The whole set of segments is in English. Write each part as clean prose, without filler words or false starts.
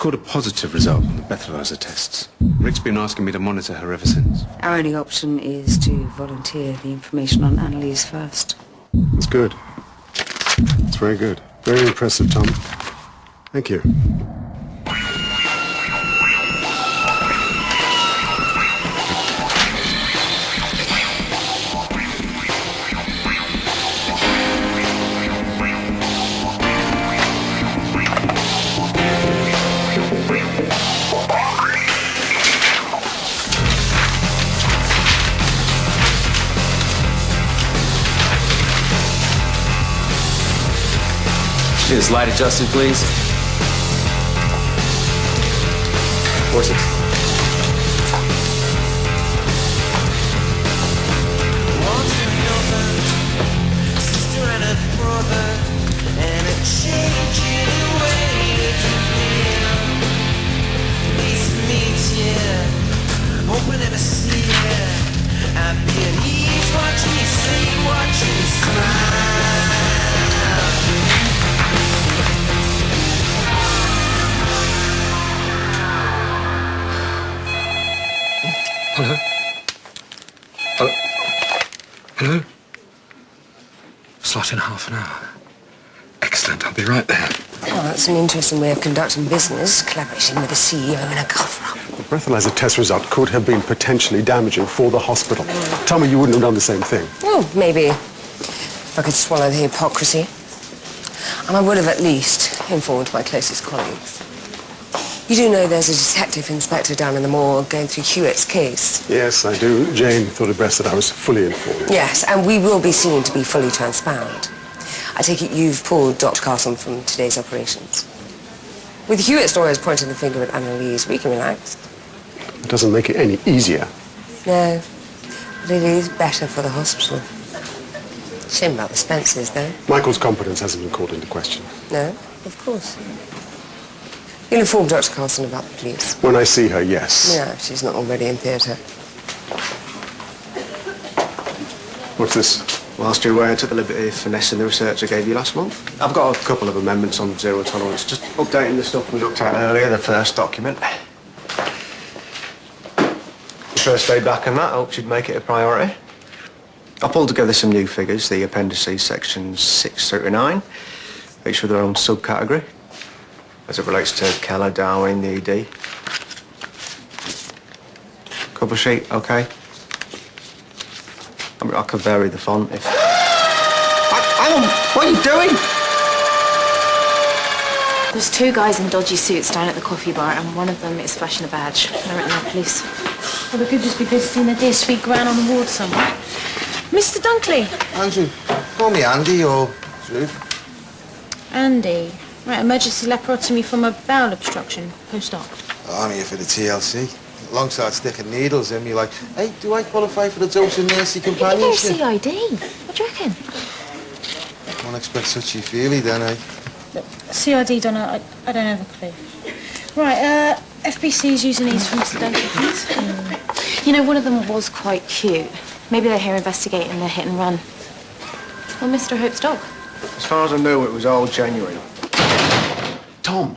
scored a positive result on the breathalyzer tests. Rick's been asking me to monitor her ever since. Our only option is to volunteer the information on Annalise first. That's good. That's very good. Very impressive, Tom. Thank you. Is light adjusted, please? Horses. Sister and a brother, and a changing way to live. Nice to meet you. Hope I never see you. I believe what you say, what you smile. Hello? Hello? Hello? Slot in half an hour. Excellent, I'll be right there. Oh, that's an interesting way of conducting business, collaborating with the CEO and a cover-up. The breathalyzer test result could have been potentially damaging for the hospital. Tell me you wouldn't have done the same thing. Well, maybe. If I could swallow the hypocrisy. And I would have at least informed my closest colleagues. You do know there's a detective inspector down in the morgue going through Hewitt's case? Yes, I do. Jane thought it best that I was fully informed. Yes, and we will be seen to be fully transparent. I take it you've pulled Dr. Carson from today's operations. With Hewitt's lawyers pointing the finger at Annalise, we can relax. It doesn't make it any easier. No, but it is better for the hospital. Shame about the Spencers, though. Michael's competence hasn't been called into question. No, of course. You'll inform Dr. Carson about the police. When I see her, yes. Yeah, if she's not already in theatre. What's this? Whilst you're away, I took the liberty of finessing the research I gave you last month. I've got a couple of amendments on zero tolerance, just updating the stuff we looked at earlier, the first document. The first day back on that, I hoped you'd make it a priority. I pulled together some new figures, the appendices sections 6 through to 9, each with their own subcategory, as it relates to Keller, Darwin, the ED. Cover sheet, okay? I mean, I could vary the font if... Hang on! What are you doing? There's two guys in dodgy suits down at the coffee bar, and one of them is flashing a badge. They're written by police. Well, they could just be visiting their dear sweet gran on the ward somewhere. Mr. Dunkley. Andrew, call me Andy or Drew. Andy. Right, emergency laparotomy from a bowel obstruction, post-op. I'm here for the TLC. Alongside sticking needles in me, like, hey, do I qualify for the dose of mercy companionship? CID. What do you reckon? Can't expect touchy-feely then, eh? Look, CID, Donna, I don't have a clue. Right, FBC's using these for Mr. Dunkley, please. You know, one of them was quite cute. Maybe they're here investigating the hit and run. Well, Mr. Hope's dog. As far as I knew, it was all genuine. Tom,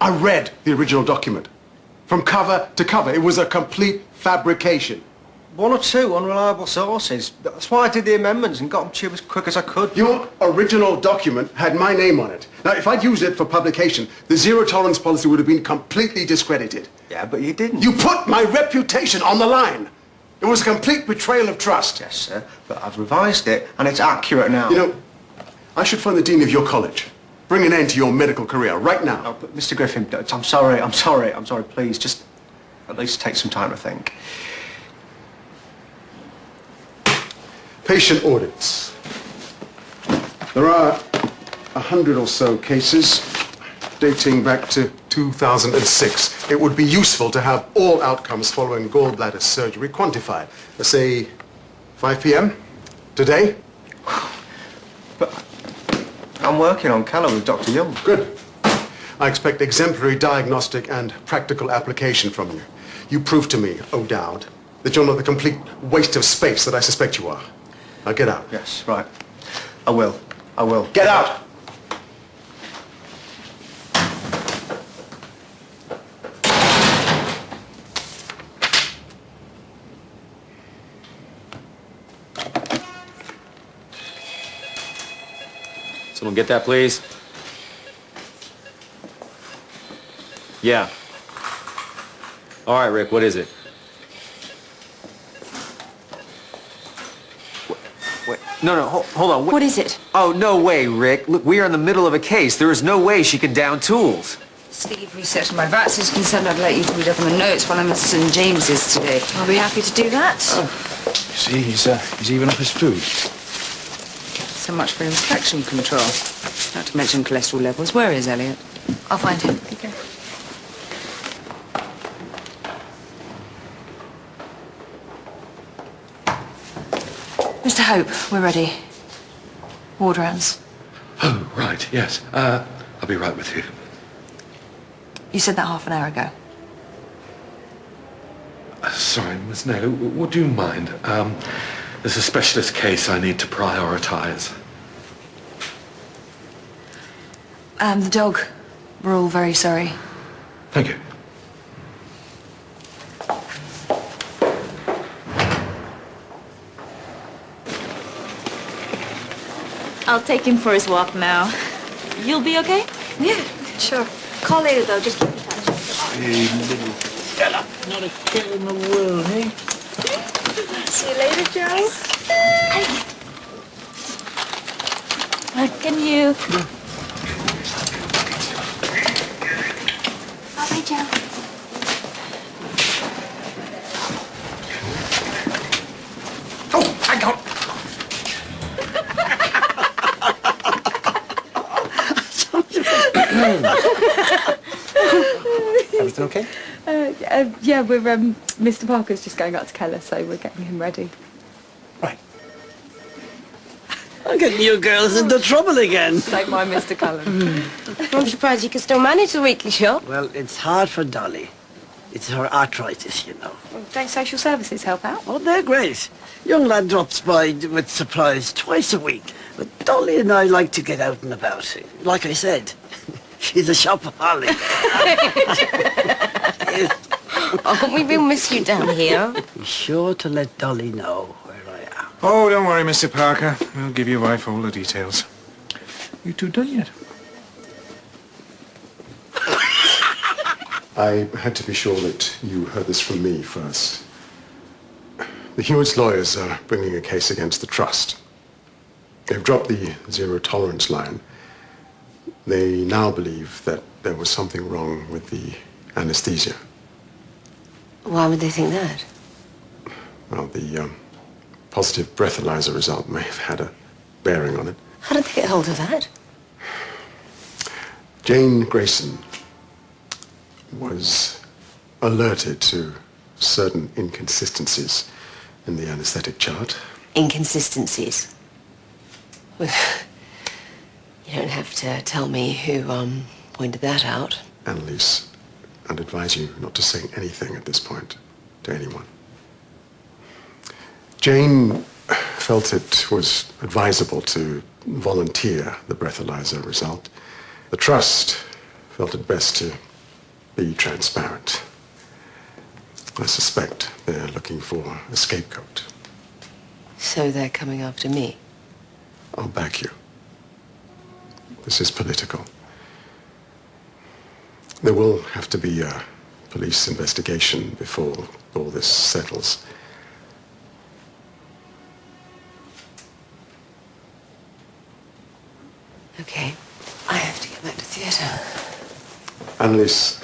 I read the original document. From cover to cover, it was a complete fabrication. One or two unreliable sources. That's why I did the amendments and got them to you as quick as I could. Your original document had my name on it. Now, if I'd used it for publication, the zero-tolerance policy would have been completely discredited. Yeah, but you didn't. You put my reputation on the line. It was a complete betrayal of trust. Yes, sir, but I've revised it and it's accurate now. You know, I should phone the dean of your college. Bring an end to your medical career right now. No, but Mr. Griffin, I'm sorry, please, just at least take some time to think. Patient audits. There are 100 or so cases dating back to 2006. It would be useful to have all outcomes following gallbladder surgery quantified. Let's say 5 p.m. today. But I'm working on Keller with Dr. Young. Good. I expect exemplary diagnostic and practical application from you. You prove to me, O'Dowd, that you're not the complete waste of space that I suspect you are. Now get out. Yes, right. I will. Get out! Someone get that, please? Yeah. All right, Rick, what is it? Wait, no, hold on. What is it? Oh, no way, Rick. Look, we are in the middle of a case. There is no way she can down tools. Steve, research my VATS is concerned. I'd like you to read up on the notes while I'm at St. James's today. I'll be happy to do that. See, he's even up his food. So much for infection control. Not to mention cholesterol levels. Where is Elliot? I'll find him. Okay. Mr. Hope, we're ready. Ward rounds. Oh, right, yes. I'll be right with you. You said that half an hour ago. Sorry, Miss Naylor, would you mind? There's a specialist case I need to prioritise. The dog. We're all very sorry. Thank you. I'll take him for his walk now. You'll be okay? Yeah, sure. Call later, though. Just keep in touch. Hey, little fella. Not a care in the world, eh? See you later, Joe. Can you... Bye, Joe. Oh, hang on. Everything okay? Yeah, we're, Mr. Parker's just going up to Keller, so we're getting him ready. Right. I'm getting you girls into trouble again. Don't mind Mr. Cullen. I'm surprised you can still manage the weekly shop. Well, it's hard for Dolly. It's her arthritis, you know. Well, don't social services help out? Oh, they're great. Young lad drops by with supplies twice a week. But Dolly and I like to get out and about. Like I said, she's a shopaholic. Oh, we will miss you down here. Be sure to let Dolly know where I am. Oh, don't worry, Mr. Parker. We'll give your wife all the details. You two done yet? I had to be sure that you heard this from me first. The Hewitt's lawyers are bringing a case against the trust. They've dropped the zero tolerance line. They now believe that there was something wrong with the anesthesia. Why would they think that? Well, the positive breathalyzer result may have had a bearing on it. How did they get hold of that? Jane Grayson was alerted to certain inconsistencies in the anesthetic chart. Inconsistencies? Well, you don't have to tell me who pointed that out. Annalise, I'd advise you not to say anything at this point to anyone. Jane felt it was advisable to volunteer the breathalyzer result. The trust felt it best to be transparent. I suspect they're looking for a scapegoat. So they're coming after me? I'll back you. This is political. There will have to be a police investigation before all this settles. Okay. I have to get back to theatre. Annalise,